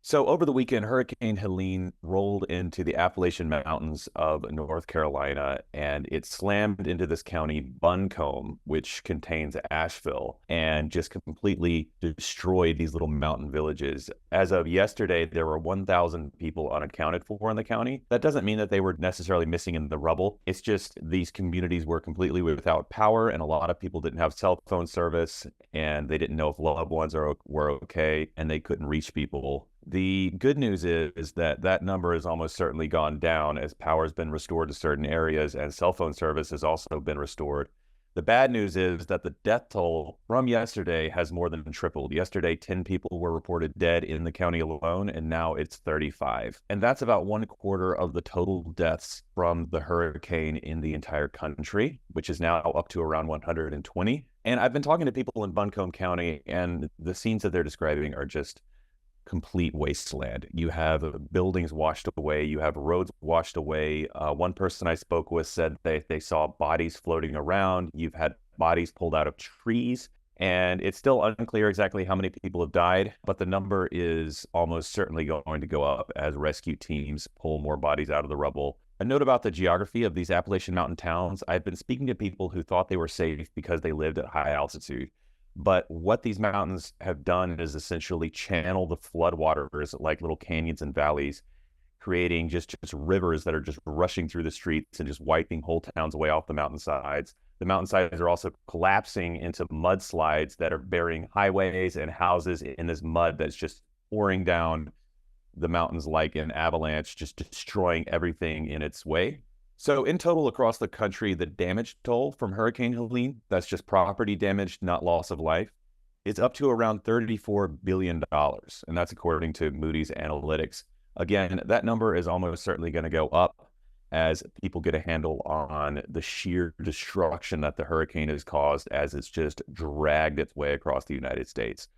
So over the weekend, Hurricane Helene rolled into the Appalachian Mountains of North Carolina, and it slammed into this county, Buncombe, which contains Asheville, and just completely destroyed these little mountain villages. As of yesterday, there were 1,000 people unaccounted for in the county. That doesn't mean that they were necessarily missing in the rubble. It's just these communities were completely without power, and a lot of people didn't have cell phone service, and they didn't know if loved ones were okay, and they couldn't reach people. The good news is that that number has almost certainly gone down as power has been restored to certain areas and cell phone service has also been restored. The bad news is that the death toll from yesterday has more than tripled. Yesterday, 10 people were reported dead in the county alone, and now it's 35. And that's about 1/4 of the total deaths from the hurricane in the entire country, which is now up to around 120. And I've been talking to people in Buncombe County, and the scenes that they're describing are just complete wasteland. You have buildings washed away. You have roads washed away. One person I spoke with said they saw bodies floating around. You've had bodies pulled out of trees. And it's still unclear exactly how many people have died, but the number is almost certainly going to go up as rescue teams pull more bodies out of the rubble. A note about the geography of these Appalachian mountain towns. I've been speaking to people who thought they were safe because they lived at high altitude. But what these mountains have done is essentially channel the floodwaters like little canyons and valleys, creating just rivers that are just rushing through the streets and just wiping whole towns away off the mountainsides. The mountainsides are also collapsing into mudslides that are burying highways and houses in this mud that's just pouring down the mountains like an avalanche, just destroying everything in its way. So in total across the country, the damage toll from Hurricane Helene, that's just property damage, not loss of life, is up to around $34 billion. And that's according to Moody's Analytics. Again, that number is almost certainly going to go up as people get a handle on the sheer destruction that the hurricane has caused as it's just dragged its way across the United States.